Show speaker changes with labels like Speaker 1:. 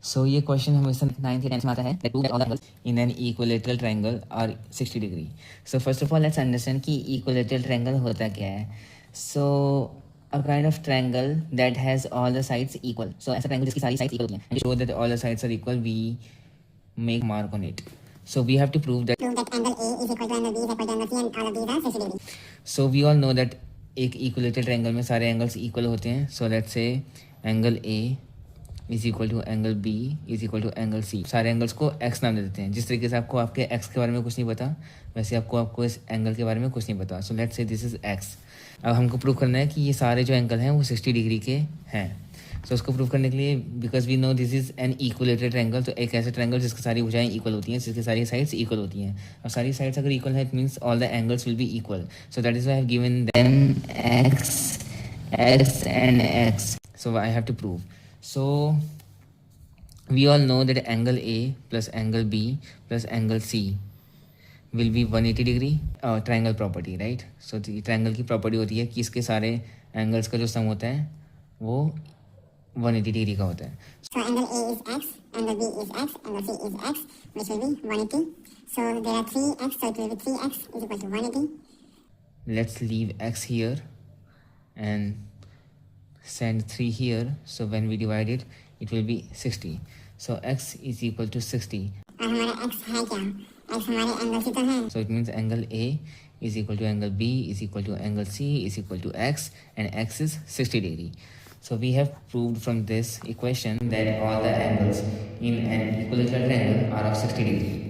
Speaker 1: सो ये क्वेश्चन हमेशा 9th या 10th में आता है that prove that all the angles in an equilateral triangle are 60 degree. So first of all let's understand कि equilateral triangle होता क्या है. So a kind of triangle that has all the sides equal. So ऐसा triangle जिसकी सारी sides equal होती हैं. And to show that all the sides are equal, we make mark on it. So we have to prove that
Speaker 2: angle A is equal to angle B is equal to angle C and all of these are 60 degree.
Speaker 1: So we all know that एक equilateral triangle में सारे angles equal होते हैं. So let's say angle A is equal to angle B is equal to angle C. सारे angles को x नाम दे देते हैं. जिस तरीके से आपको आपके एक्स के बारे में कुछ नहीं पता, वैसे आपको इस एंगल के बारे में कुछ नहीं पता. So let's say this is x. अब हमको प्रूव करना है कि ये सारे जो एंगल हैं वो 60 डिग्री के हैं. सो उसको प्रूव करने के लिए because we know this is an equilateral triangle, तो एक ऐसा ट्रायंगल जिसकी सारी भुजाएं इक्वल होती हैं, जिसकी सारी साइड्स इक्वल होती हैं. और सारी साइड्स अगर इक्वल है it means all the angles will be equal. So that is why I have given them X and X. So I have to prove. So we all know that angle A plus angle B plus angle C will be 180 degree. Triangle property, right? So triangle की property होती है कि इसके सारे angles का जो sum होता है वो 180 degree का होता है.
Speaker 2: So angle A is x, angle B is x, angle C is x, which will be 180. So there are 3x, so it will be 3x is equal to 180.
Speaker 1: Let's leave x here and send 3 here. So when we divide it, it will be 60. So x is equal to 60.
Speaker 2: और हमारा x है क्या? x हमारे angle की तो है.
Speaker 1: So it means angle A is equal to angle B is equal to angle C is equal to x, and x is 60 degree. So we have proved from this equation that all the angles in an equilateral triangle are of 60 degree.